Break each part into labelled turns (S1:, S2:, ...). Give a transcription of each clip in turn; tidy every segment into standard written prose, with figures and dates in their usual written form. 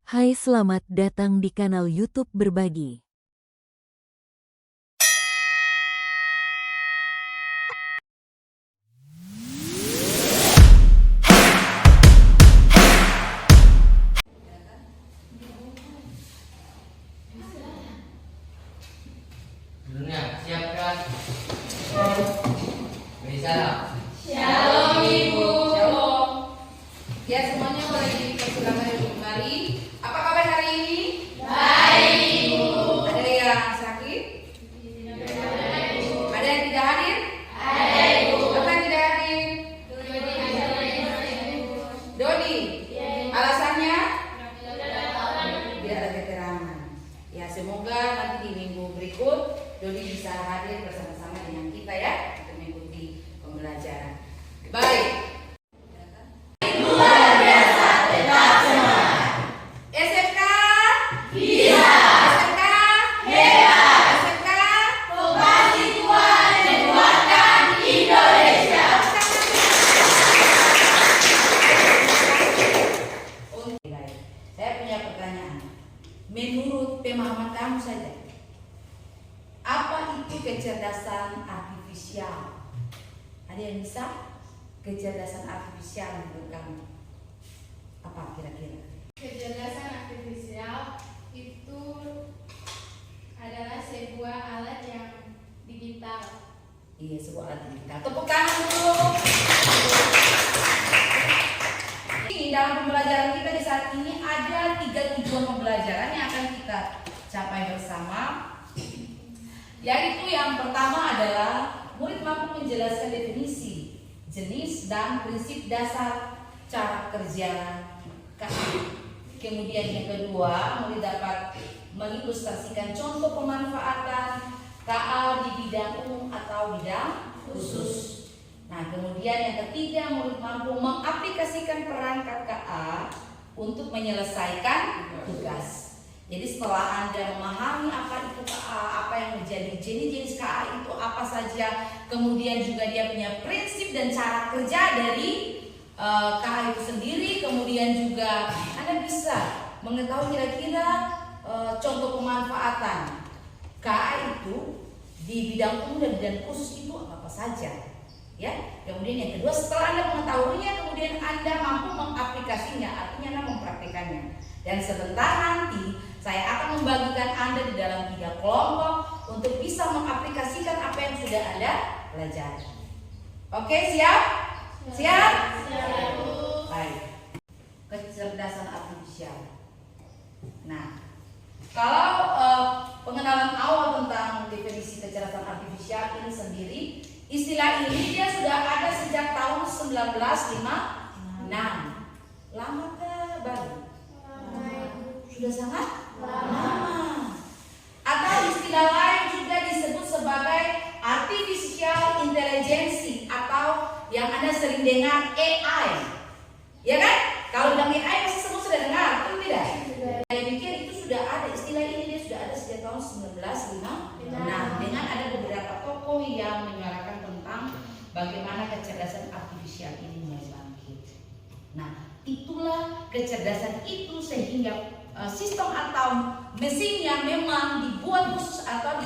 S1: Hai, selamat datang di kanal YouTube Berbagi.
S2: Dulunya, siapkan. Beri salam.
S3: Shalom Ibu.
S4: Shalom. Ya, semuanya boleh dipersilakan duduk kembali. Apa kabar hari ini?
S3: Baik Ibu.
S4: Ada yang sakit? Ada yang tidak hadir?
S3: Ada Ibu.
S4: Apa yang tidak hadir? Dodi. Alasannya? Biar ada keterangan. Ya, semoga nanti di minggu berikut Dodi bisa hadir bersama-sama dengan kita ya untuk mengikuti pembelajaran. Baik.
S3: Luar biasa, tetap semangat.
S4: SMK
S3: Bisa.
S4: SMK
S3: Hebat.
S4: SMK
S3: Vokasi Tuhan menguatkan Indonesia.
S4: Baik. Saya punya pertanyaan. Menurut pemahaman kamu saja, apa itu kecerdasan artifisial? Ada yang bisa? Kecerdasan artifisial menurut kamu apa kira-kira?
S5: Kecerdasan artifisial itu adalah sebuah alat yang digital.
S4: Iya, sebuah alat digital. Tepuk tangan dulu. Ini dalam pembelajaran kita di saat ini ada 3 tujuan pembelajaran yang akan kita capai bersama. Yaitu yang pertama adalah murid mampu menjelaskan definisi, jenis dan prinsip dasar cara kerja KA. Kemudian yang kedua, murid dapat mengilustrasikan contoh pemanfaatan KA di bidang umum atau bidang khusus. Nah, kemudian yang ketiga, murid mampu mengaplikasikan perangkat KA untuk menyelesaikan tugas. Jadi setelah Anda memahami apa itu KA, apa yang menjadi jenis-jenis KA itu apa saja, kemudian juga dia punya prinsip dan cara kerja dari KA itu sendiri, kemudian juga Anda bisa mengetahui kira-kira contoh pemanfaatan KA itu di bidang umum dan bidang khusus itu apa saja. Ya, kemudian yang kedua, setelah Anda mengetahuinya, kemudian Anda mampu mengaplikasinya, artinya Anda mempraktikannya. Dan sebentar nanti saya akan membagikan Anda di dalam 3 kelompok untuk bisa mengaplikasikan apa yang sudah Anda pelajari. Oke, siap? Siap?
S5: Siap, Bu.
S4: Baik. Kecerdasan artifisial. Nah, kalau pengenalan awal tentang definisi kecerdasan artifisial ini sendiri, istilah ini dia sudah ada sejak tahun 1956. Lama ke baru? Sudah sangat lama. Atau istilah lain juga disebut sebagai artificial intelligence atau yang Anda sering dengar AI. Ya kan? Kalau bilang AI pasti semua sudah dengar, betul tidak? Saya pikir itu sudah ada istilah ini, dia sudah ada sejak tahun 1956 dengan ada beberapa tokoh yang menyuarakan tentang bagaimana kecerdasan artifisial ini mulai bangkit. Nah, itulah kecerdasan itu sehingga sistem atau mesin yang memang dibuat khusus atau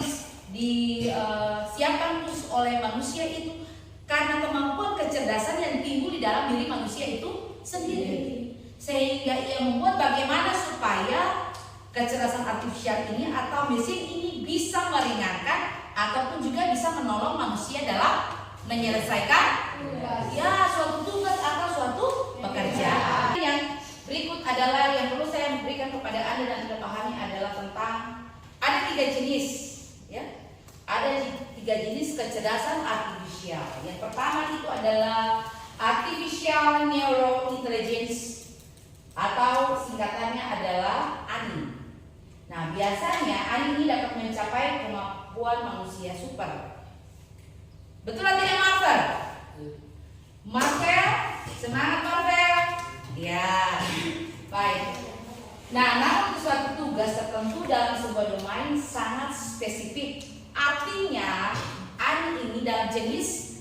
S4: disiapkan khusus oleh manusia itu karena kemampuan kecerdasan yang timbul di dalam diri manusia itu sendiri, sehingga ia membuat bagaimana supaya kecerdasan artifisial ini atau mesin ini bisa meringankan ataupun juga bisa menolong manusia dalam menyelesaikan suatu tugas atau suatu pekerjaan. Yang berikut adalah yang perlu saya berikan kepada Anda dan Anda pahami adalah tentang ada 3 jenis, ya. Ada 3 jenis kecerdasan artifisial. Yang pertama itu adalah artificial neurointelligence atau singkatannya adalah ANI. Nah, biasanya ANI ini dapat mencapai kemampuan manusia super. Betul atau tidak, Marvel? Marvel, semangat Marvel. Ya, baik. Nah, namun suatu tugas tertentu dalam sebuah domain sangat spesifik. Artinya, ANI ini dalam jenis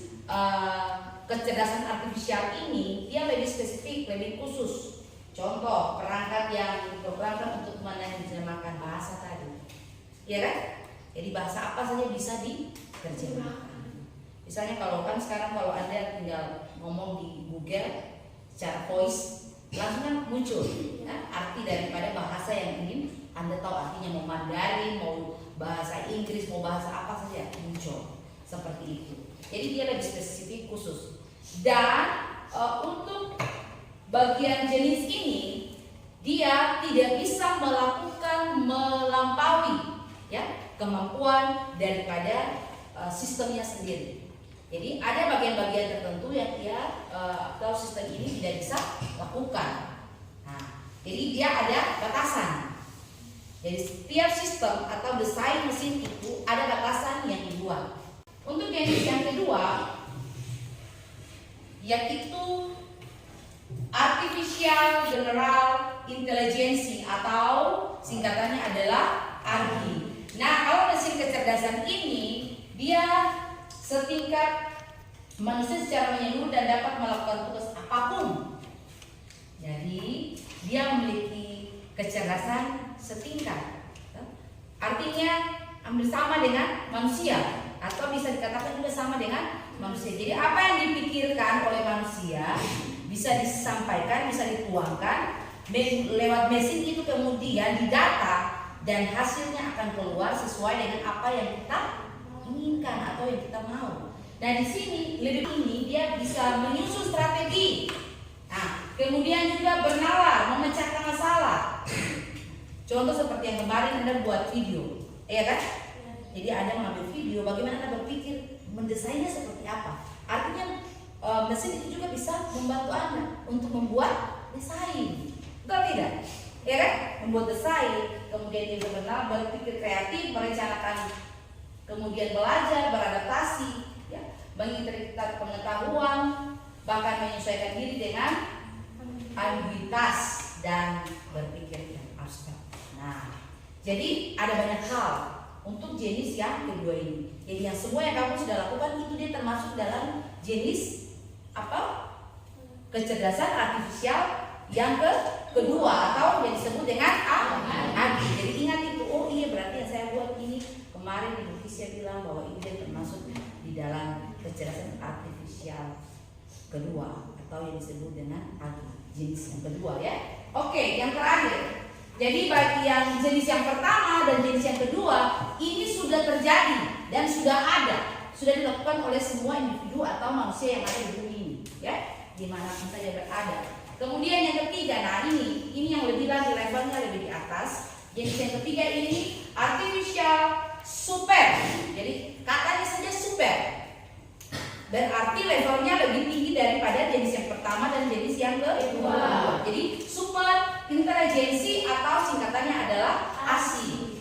S4: kecerdasan artifisial ini dia lebih spesifik, lebih khusus. Contoh perangkat yang diprogramkan untuk menerjemahkan bahasa tadi, ya kan? Jadi bahasa apa saja bisa diterjemahkan. Misalnya kalau kan sekarang kalau Anda tinggal ngomong di Google secara voice, langsung kan muncul ya, arti daripada bahasa yang ingin Anda tahu artinya, mau Mandarin, mau bahasa Inggris, mau bahasa apa saja muncul seperti itu. Jadi dia lebih spesifik khusus. Dan untuk bagian jenis ini dia tidak bisa melampaui ya kemampuan daripada sistemnya sendiri. Jadi ada bagian-bagian tertentu yang dia atau sistem ini tidak bisa lakukan. Nah, jadi dia ada batasan. Jadi setiap sistem atau desain mesin itu ada batasan yang dibuat. Untuk jenis yang kedua, yaitu Artificial General Intelligence atau singkatannya adalah AGI. Nah, kalau mesin kecerdasan ini dia setingkat manusia secara menyeluruh dan dapat melakukan tugas apapun. Jadi dia memiliki kecerdasan setingkat. Artinya hampir sama dengan manusia atau bisa dikatakan juga sama dengan manusia. Jadi apa yang dipikirkan oleh manusia bisa disampaikan, bisa dituangkan lewat mesin itu, kemudian didata dan hasilnya akan keluar sesuai dengan apa yang kita inginkan atau yang kita mau. Nah, di sini lebih ini dia bisa menyusun strategi. Nah, kemudian juga bernalar, memecahkan masalah. Contoh seperti yang kemarin Anda buat video, ya kan? Jadi Anda mengambil video, bagaimana Anda berpikir mendesainnya seperti apa? Artinya mesin itu juga bisa membantu Anda untuk membuat desain, betul tidak? Ya kan? Membuat desain, kemudian dia bernalar, berpikir kreatif, merencanakan, kemudian belajar, beradaptasi, ya, menginterpretasi pengetahuan, bahkan menyesuaikan diri dengan ambiguitas dan berpikir yang abstrak. Nah, jadi ada banyak hal untuk jenis yang kedua ini. Jadi yang semua yang kamu sudah lakukan itu dia termasuk dalam jenis apa? Kecerdasan artifisial yang kedua atau yang disebut dengan AGI. Jadi ingat itu, oh iya berarti yang saya buat ini kemarin Ibu Fisya bilang bahwa ini dia termasuk di dalam kecerdasan artifisial kedua atau yang disebut dengan AGI, jenis yang kedua ya. Oke, yang terakhir. Jadi bagi yang jenis yang pertama dan jenis yang kedua ini sudah terjadi dan sudah ada, sudah dilakukan oleh semua individu atau manusia yang ada di bumi ini, ya, dimanapun saja berada. Kemudian yang ketiga, nah ini yang lebih lagi levelnya lebih di atas. Jenis yang ketiga ini artificial super. Jadi katanya saja super, berarti levelnya lebih tinggi daripada jenis yang pertama dan jenis yang kedua. Jadi super intelligence atau singkatannya adalah ASI.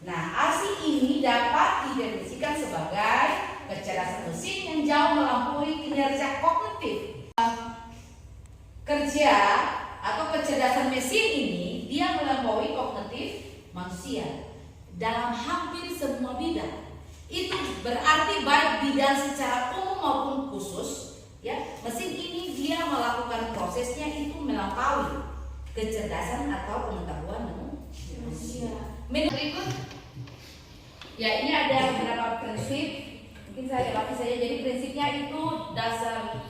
S4: Nah, ASI ini dapat didefinisikan sebagai kecerdasan mesin yang jauh melampaui kinerja kognitif. Kerja atau kecerdasan mesin ini dia melampaui kognitif manusia dalam hampir semua bidang. Itu berarti baik bidang secara umum maupun khusus, ya. Mesin ini dia melakukan prosesnya itu melampaui kecerdasan atau pengetahuan manusia. Berikut, ya ini ada beberapa prinsip. Mungkin saya lewati saja. Jadi prinsipnya itu dasar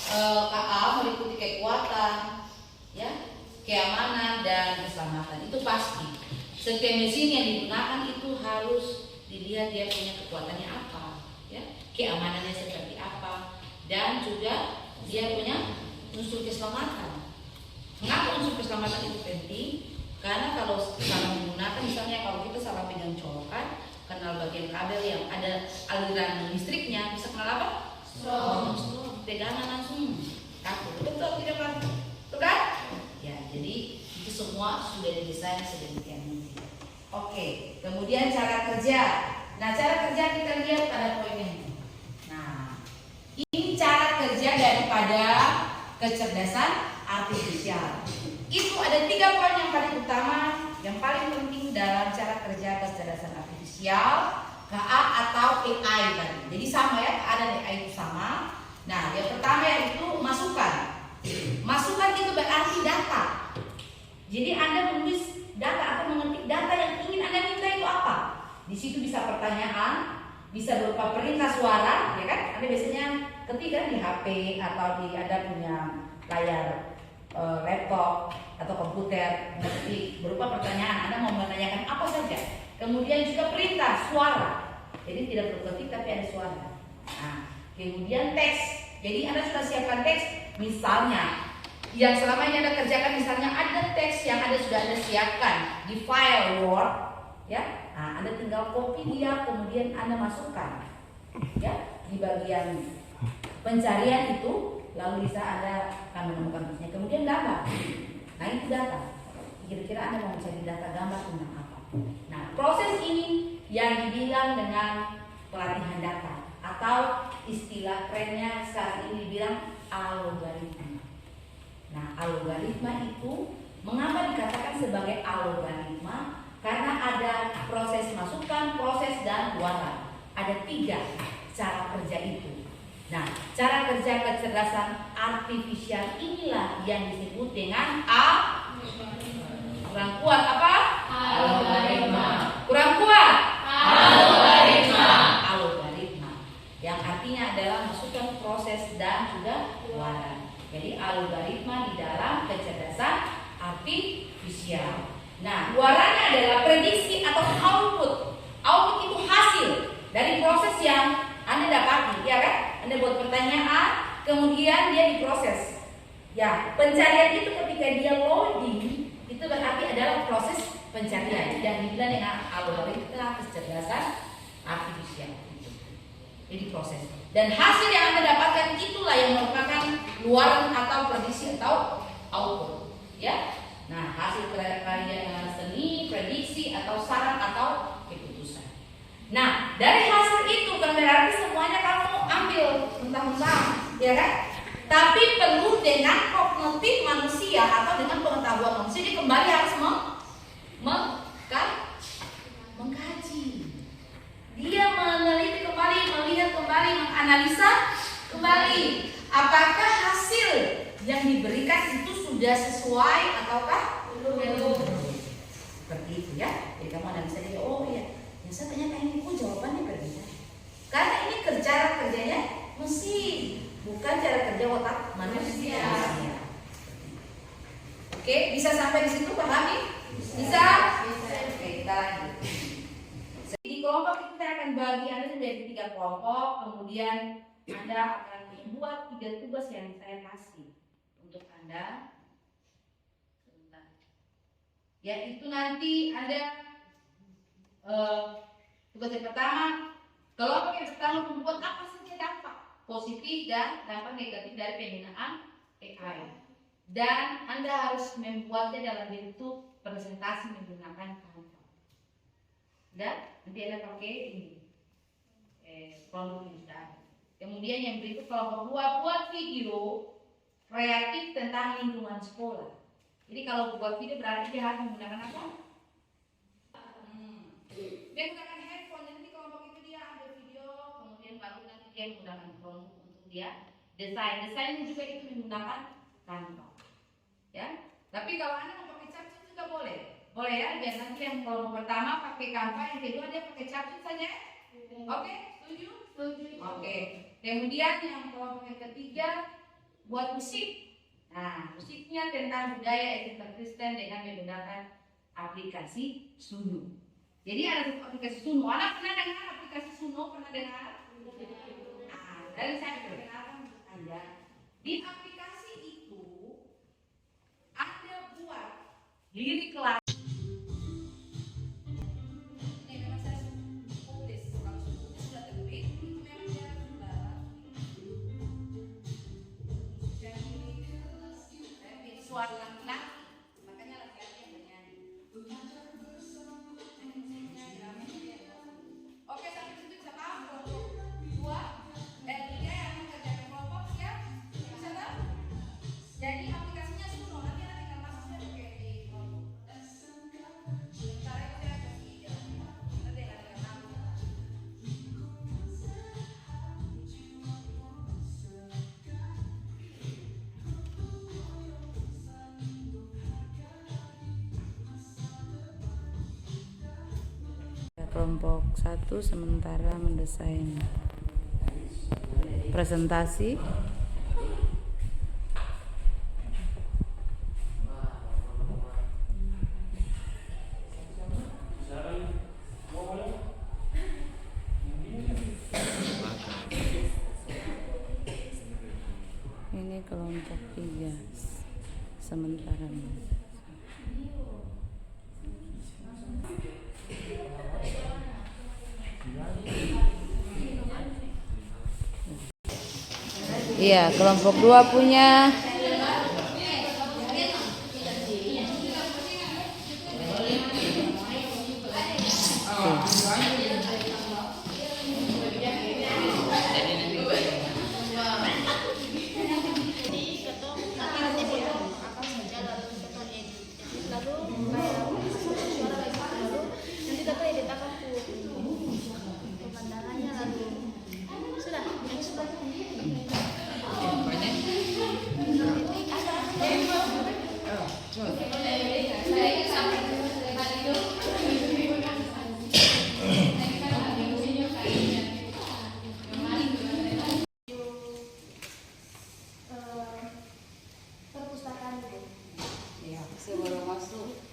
S4: KA meliputi kekuatan, ya, keamanan dan keselamatan. Itu pasti. Setiap mesin yang digunakan itu harus dilihat dia punya kekuatannya apa, ya, keamanannya seperti apa, dan juga dia punya unsur keselamatan. Mengapa unsur keselamatan itu penting? Karena kalau salah menggunakan, misalnya kalau kita salah pegang colokan, kenal bagian kabel yang ada aliran listriknya, bisa kenal apa? Strom. Pegangan langsung kaku. Betul tidak Pak? Betul kan? Ya, jadi itu semua sudah didesain sedemikian rupa. Oke, kemudian cara kerja. Nah, cara kerja kita lihat ada poinnya. Nah, ini cara kerja daripada kecerdasan artifisial. Itu ada 3 poin yang paling utama, yang paling penting dalam cara kerja kecerdasan artifisial, KA atau AI tadi. Jadi sama ya, KA dan AI itu sama. Nah, yang pertama yaitu masukan. Masukan itu berarti data. Jadi Anda menulis data atau mengetik data yang ingin Anda minta itu apa. Di situ bisa pertanyaan, bisa berupa perintah suara, ya kan? Anda biasanya ketika di HP atau di Anda punya layar laptop atau komputer, mengetik berupa pertanyaan. Anda mau menanyakan apa saja. Kemudian juga perintah suara. Jadi tidak perlu ketik tapi ada suara. Nah, kemudian teks. Jadi Anda sudah siapkan teks, misalnya yang selama ini Anda kerjakan, misalnya ada teks yang sudah Anda siapkan di file Word, ya. Nah, Anda tinggal copy dia, kemudian Anda masukkan, ya, di bagian pencarian itu, lalu bisa Anda akan menemukan teksnya. Kemudian gambar. Nah, itu data. Kira-kira Anda mau mencari data gambar tentang apa? Nah, proses ini yang dibilang dengan pelatihan data atau istilah kerennya sekarang ini dibilang algoritma. Nah, algoritma itu mengapa dikatakan sebagai algoritma? Karena ada proses masukan, proses, dan buatan. Ada 3 cara kerja itu. Nah, cara kerja kecerdasan artifisial inilah yang disebut dengan kurang kuat apa?
S5: Algoritma.
S4: Kurang kuat?
S5: Algoritma.
S4: Algoritma. Yang artinya adalah masukan, proses, dan juga buatan. Jadi algoritma di dalam kecerdasan artifisial. Nah, luarannya adalah prediksi atau output. Output itu hasil dari proses yang Anda dapati, ya kan? Anda buat pertanyaan, kemudian dia diproses. Ya, pencarian itu ketika dia loading, itu berarti adalah proses pencarian dan dibilang dengan algoritma kecerdasan artifisial. Jadi proses. Dan hasil yang Anda dapatkan itulah yang merupakan luaran atau prediksi atau output, ya. Nah, hasil karya seni, prediksi atau saran atau keputusan. Nah, dari hasil itu kan berarti semuanya kamu ambil mentah-mentah, ya kan? Tapi perlu dengan kognitif manusia atau dengan pengetahuan manusia. Jadi kembali harus mengkaji. Dia meneliti kembali, melihat kembali, menganalisa kembali. Apakah hasil yang diberikan itu sudah sesuai ataukah belum? Seperti itu ya. Jadi kamu analisa dia, oh iya, yang saya tanyakan ini, jawabannya berbeda. Karena ini kerjanya mesin, bukan cara kerja otak manusia. Oke, bisa sampai di situ pahami? Bisa? Oke, kita lanjut. Di kelompok kita akan bagi Anda menjadi 3 kelompok, kemudian Anda akan membuat 3 tugas yang saya kasih untuk Anda. Yaitu nanti Anda tugas yang pertama, kelompok yang pertama membuat apa saja dampak positif dan dampak negatif dari penggunaan AI. Dan Anda harus membuatnya dalam bentuk presentasi menggunakan Canva. Dan nanti Anda pakai ini kelompok ini. Kemudian yang berikut kelompok 2, buat video kreatif tentang lingkungan sekolah. Jadi kalau buat video berarti dia harus menggunakan apa? Dia menggunakan handphone. Nanti kelompok itu dia ambil video, kemudian baru nanti dia menggunakan Chromebook untuk dia desain. Desainnya juga itu menggunakan Canva. Ya. Tapi kalau Anda mau pakai Capcut juga boleh. Boleh ya, biar nanti yang kelompok pertama pakai Canva, yang kedua dia pakai Capcut saja. Oke, setuju?
S5: Setuju.
S4: Oke. Kemudian yang kelompok yang ketiga buat musik. Nah, musiknya tentang budaya estetika Kristen dengan menggunakan aplikasi Suno. Jadi ada satu aplikasi Suno. Anak pernah dengar aplikasi Suno? Pernah dengar? Nah, dari saya perkenalkan untuk Anda. Di aplikasi itu Anda buat lirik lagu. Ini memang saya tulis. Kalau sudah terbit, itu memang dia sudah. Jadi suara laki-laki, makanya laki-laki yang bernyanyi. Oke, sampai situ bisa paham kelompok 2 dan 3 yang mengerjakan kelompok ya? Bisa tahu? Jadi aplikasinya Suno, nanti Anda tinggal masuknya pakai di kelompok. Cara itu saya kasih ide. Nanti Anda tinggal masuk. kelompok 1 sementara mendesain presentasi. Ini kelompok 3 sementara. Iya, kelompok 2 punya. Sebelum masuk,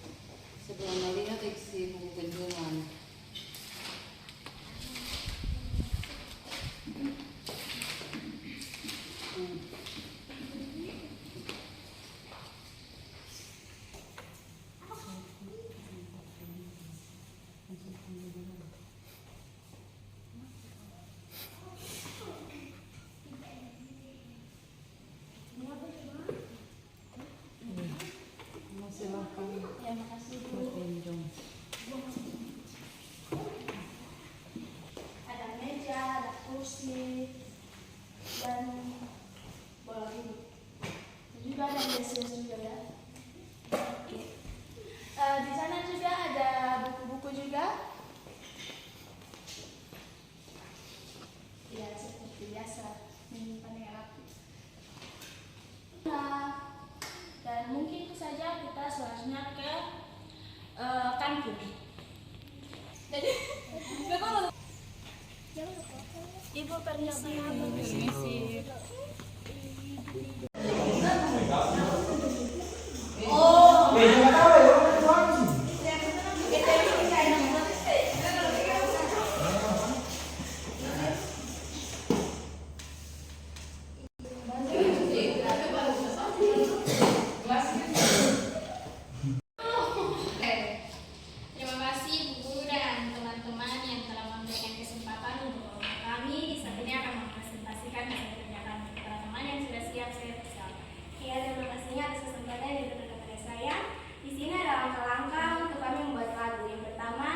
S4: sebelum melihat isi buku kunjungan.
S6: Ada meja, ada kursi, dan bola ini. Juga ada mesin juga ya. Oke. Di sana juga ada buku-buku juga. Ya seperti biasa, menyimpan yang rapi. Nah, dan mungkin itu saja kita selanjutnya ke kantin. Jadi, Ibu permisi.
S7: Terima kasih Bu Guru dan teman-teman yang telah memberikan kesempatan untuk kami di saat ini akan mempresentasikan hasil kerja kami. Para teman yang sudah siap, saya persilakan.
S6: Ya, terima kasih atas kesempatan yang diberikan kepada saya. Di sini ada langkah-langkah untuk kami membuat lagu. Yang pertama,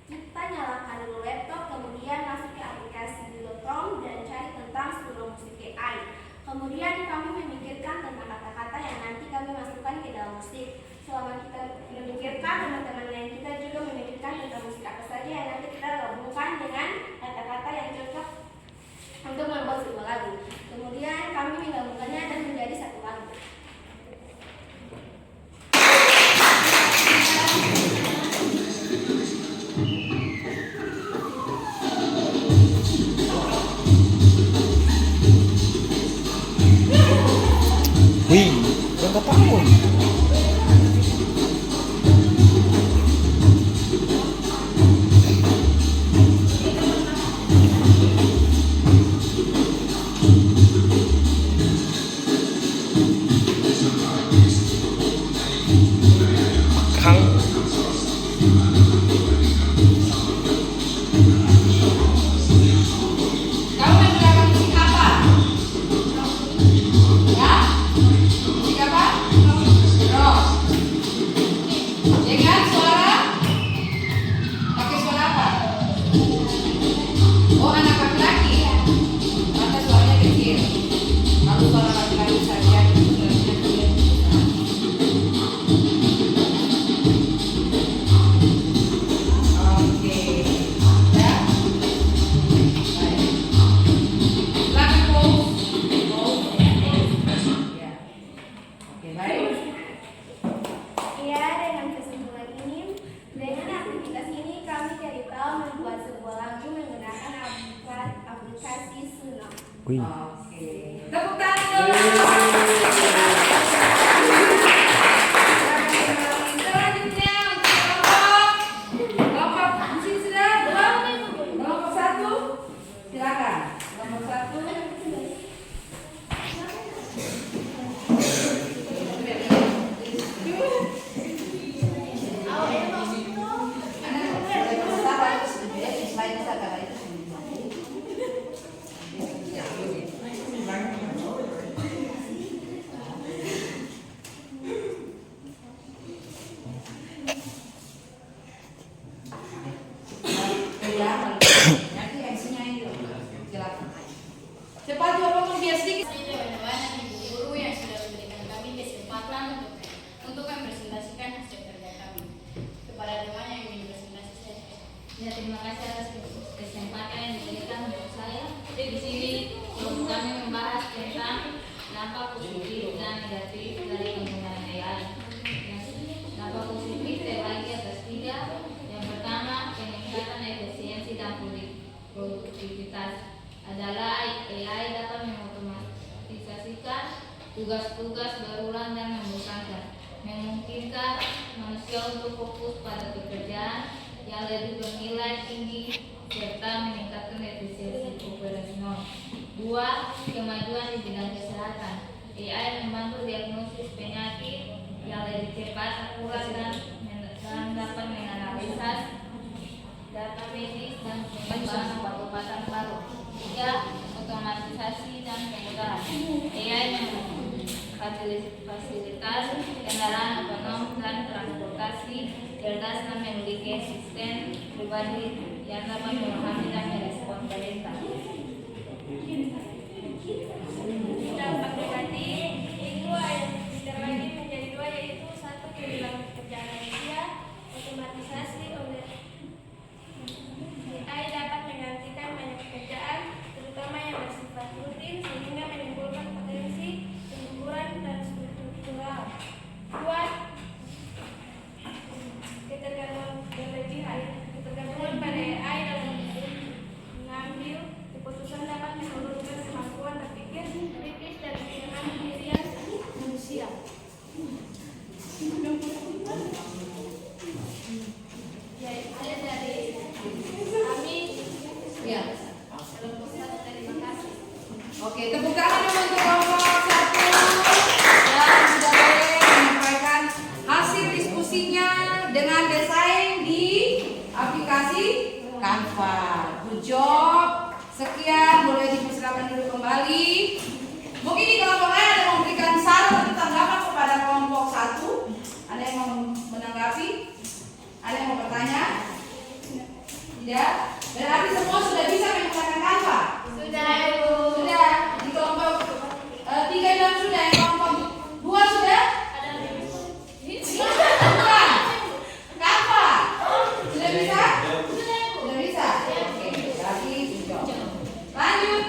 S6: kita nyalakan dulu laptop, kemudian masuk ke aplikasi Google.com dan cari tentang Studio Musik AI. Kemudian kami memikirkan tentang kata-kata yang nanti kami masukkan ke dalam musik. Selama kita memikirkan, teman-teman lain kita juga memikirkan tentang musik apa saja yang nanti kita gabungkan dengan kata-kata yang cocok untuk membuat sebuah lagu. Kemudian kami menggabungkannya dan menjadi satu lagu.
S8: Wih, berapa tahun? Kang.
S4: Kamu menggunakan musik apa? Ya? Musik apa?
S5: negatif dari penggunaan AI. Dampak positif terbagi atas 3. Yang pertama, peningkatan efisiensi dan produktivitas adalah AI dapat mengotomatisasikan tugas-tugas berulang dan membosankan, memungkinkan manusia untuk fokus pada pekerjaan yang lebih bernilai tinggi serta meningkatkan efisiensi operasional. 2. Kemajuan di bidang kesehatan. AI membantu diagnosis penyakit yang lebih cepat, akurat dan dapat menganalisa data medis dan pengembangan obat-obatan baru. 3. Otomatisasi dan kemudahan. AI memfasilitasi kendaraan otonom dan transportasi cerdas dan memiliki asisten pribadi yang dapat memahami dan merespon perintah.
S6: Dampak negatif itu terbagi menjadi 2, yaitu 1. Kehilangan pekerjaan manusia. Otomatisasi AI dapat menggantikan banyak pekerjaan, terutama yang bersifat rutin, sehingga menimbulkan potensi pengangguran dan struktural. 2. Ketergantungan pada AI dalam mengambil keputusan dapat menurunkan kemampuan berpikir kritis dan penggunaan pendirian manusia. Ya, ada dari kami.
S4: Ya.
S6: Kelompok 1, terima kasih.
S4: Oke, tepuk tangan untuk kelompok 1 yang sudah boleh menyampaikan hasil diskusinya dengan desain di aplikasi Canva. Good job. Sekian, boleh dipersilakan dulu kembali. Mungkin di kelompok lain ada yang memberikan saran atau tanggapan kepada kelompok 1. Ada yang mau menanggapi? Ada yang mau bertanya? Tidak? Berarti semua sudah bisa menggunakan Canva?
S6: Sudah, Ibu.
S4: Sudah. Di kelompok 3 dan sudah. Yang kelompok 2 sudah? Bukan. Canva. Sudah bisa? Sudah bisa? Oke, berarti sudah. Lanjut.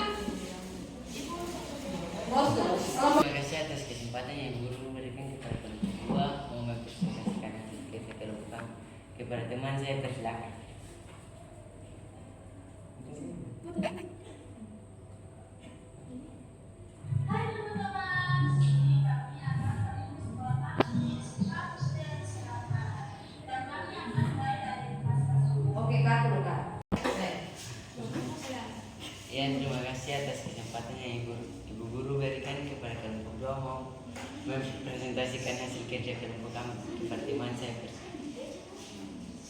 S4: Bos,
S2: Terima kasih atas kesempatan yang guru berikan kepada kelompok 2 mau mempresentasikan hasil kerja kelompok kami. Kepada teman saya persilakan.
S3: Hai teman-teman, kami akan sekolah kami asisten kesehatan dan kami akan mulai dari kelas 1.
S4: Oke, Kak, dulu, Kak.
S2: Ya, terima kasih atas kesempatan yang Ibu Guru berikan kepada kelompok 2 mau mempresentasikan hasil kerja kelompok kami. Kepada teman saya persilakan.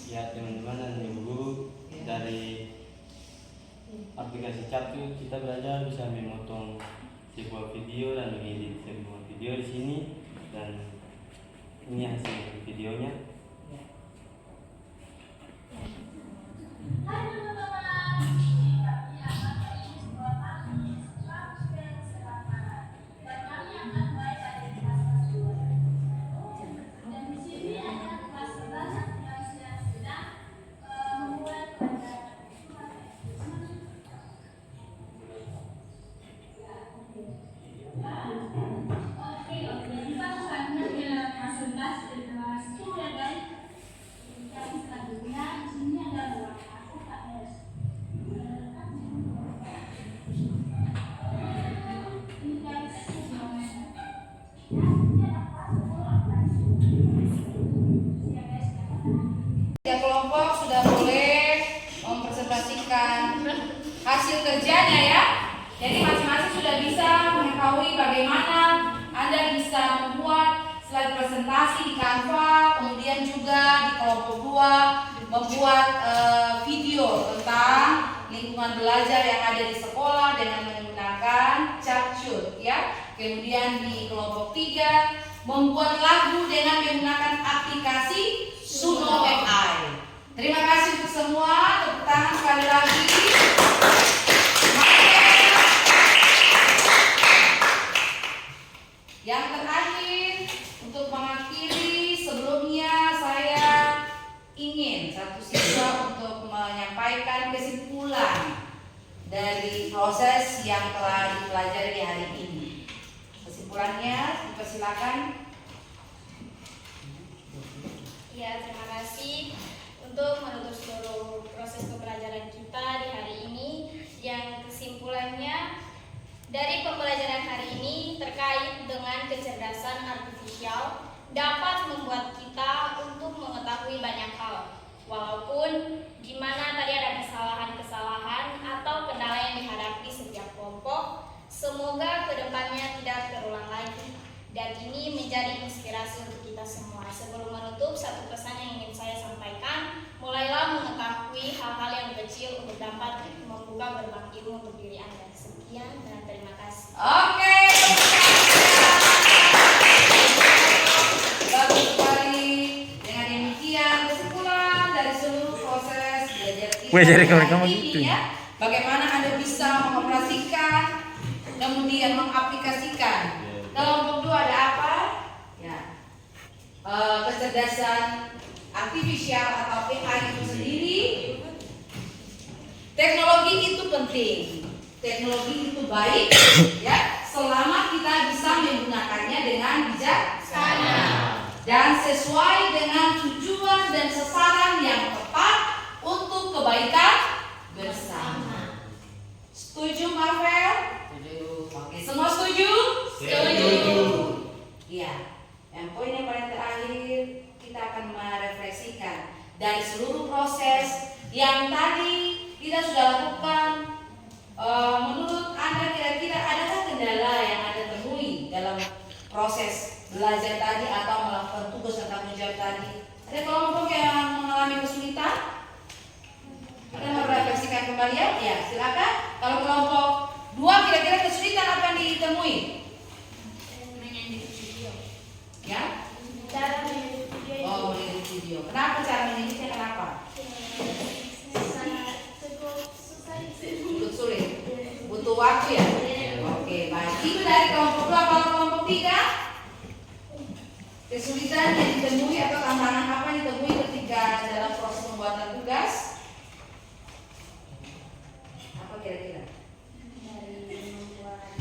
S9: Ya teman-teman dan ibu guru, dari aplikasi Capcut kita belajar bisa memotong sebuah video dan mengedit sebuah video di sini, dan ini hasil videonya.
S3: Hai teman-teman, kami akan sekolah kami asisten kesehatan dan kami akan mulai dari kelas 1. Dan di sini ada kelas 11 yang sedang membuat pelajaran.
S4: Tiga kelompok sudah boleh mempresentasikan hasil kerjanya ya. Jadi masing-masing sudah bisa mengetahui bagaimana Anda bisa membuat slide presentasi di Canva, kemudian juga di kelompok 2 membuat video tentang lingkungan belajar yang ada di sekolah dengan menggunakan Capcut ya. Kemudian di kelompok 3 membuat lagu dengan menggunakan aplikasi Suno AI. Terima kasih untuk semua. Tepuk tangan sekali lagi. Yang terakhir, untuk mengakhiri, sebelumnya saya ingin satu siswa untuk menyampaikan kesimpulan dari proses yang telah dipelajari hari ini. Kesimpulannya dipersilakan. silakan.
S7: Ya, terima kasih untuk menutup seluruh proses pembelajaran kita di hari ini. Yang kesimpulannya dari pembelajaran hari ini terkait dengan kecerdasan artifisial dapat membuat kita untuk mengetahui banyak hal. Walaupun di mana tadi ada kesalahan-kesalahan atau kendala yang dihadapi setiap kelompok, semoga kedepannya tidak terulang lagi. Dan ini menjadi inspirasi untuk kita semua. Sebelum menutup, satu pesan yang ingin saya sampaikan, mulailah mengetahui hal-hal yang kecil untuk dapat membuka gerbang ilmu untuk diri Anda. Sekian dan terima kasih.
S4: Oke, bagus sekali. Dengan demikian kesimpulan dari seluruh proses belajar kita hari ini ya, bagaimana Anda bisa mengoperasikan, kemudian mengaplikasikan. Kelompok 2 ada apa? Ya, kecerdasan artifisial atau AI itu sendiri. Teknologi itu penting, teknologi itu baik, ya, selama kita bisa menggunakannya dengan bijaksana dan sesuai dengan tujuan dan sasaran yang tepat untuk kebaikan bersama. Setuju, Marvel? Oke, semua setuju? Setuju. Iya. Yang poin yang paling terakhir, kita akan merefleksikan dari seluruh proses yang tadi kita sudah lakukan. Menurut Anda kira-kira adakah kendala yang Anda temui dalam proses belajar tadi atau melakukan tugas dan tanggung jawab tadi? Ada kelompok yang mengalami kesulitan? Anda mau merefleksikan kembali ya? Ya, silakan. Kalau kelompok 2 kira-kira kesulitan apa yang ditemui? Ya?
S6: Cara mengedit video.
S4: Oh, mengedit video. Kenapa cara mengeditnya? Kenapa? Sulit. Butuh waktu ya? Oke, baik. Itu dari kelompok 2. Kalau kelompok 3, kesulitan yang ditemui atau tantangan apa yang ditemui ketika dalam proses pembuatan tugas? Apa kira-kira?
S7: Dari membuat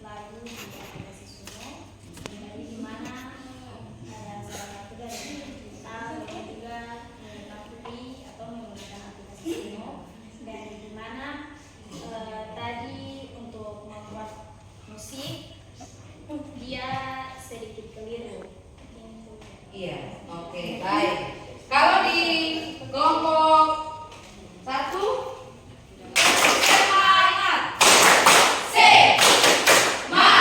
S7: lagu di aplikasi Suno, dari dimana ada salah satu dari kita yang juga mengetahui atau menggunakan aplikasi Suno, dan dimana tadi untuk membuat musik dia sedikit keliru.
S4: Iya, oke, baik. Kalau di kelompok 1, semangat, semangat,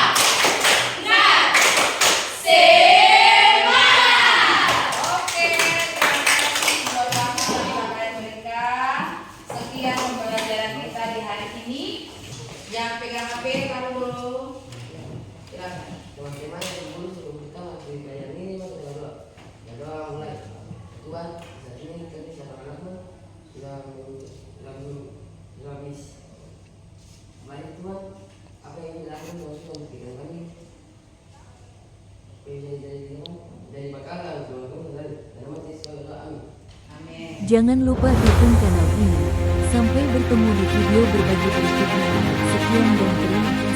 S4: semangat. Oke, terima kasih buat kakak-kakak mereka. Sekian pembelajaran kita di hari ini. Yang pegang HP kamu dulu. Silakan.
S2: Teman-teman yang dulu sebelum kita masuk belajar ini mas doa mulai Tuhan saat ini kami siapa anak sudah mis banyak Tuhan apa yang dilakukan Tuhan sudah memberikan kami dari makanan Tuhan dan mati sekali doa amin.
S4: Amin.
S1: Jangan lupa dukung kanal ini. Sampai bertemu di video berbagi berikutnya. Sekian dan terima kasih.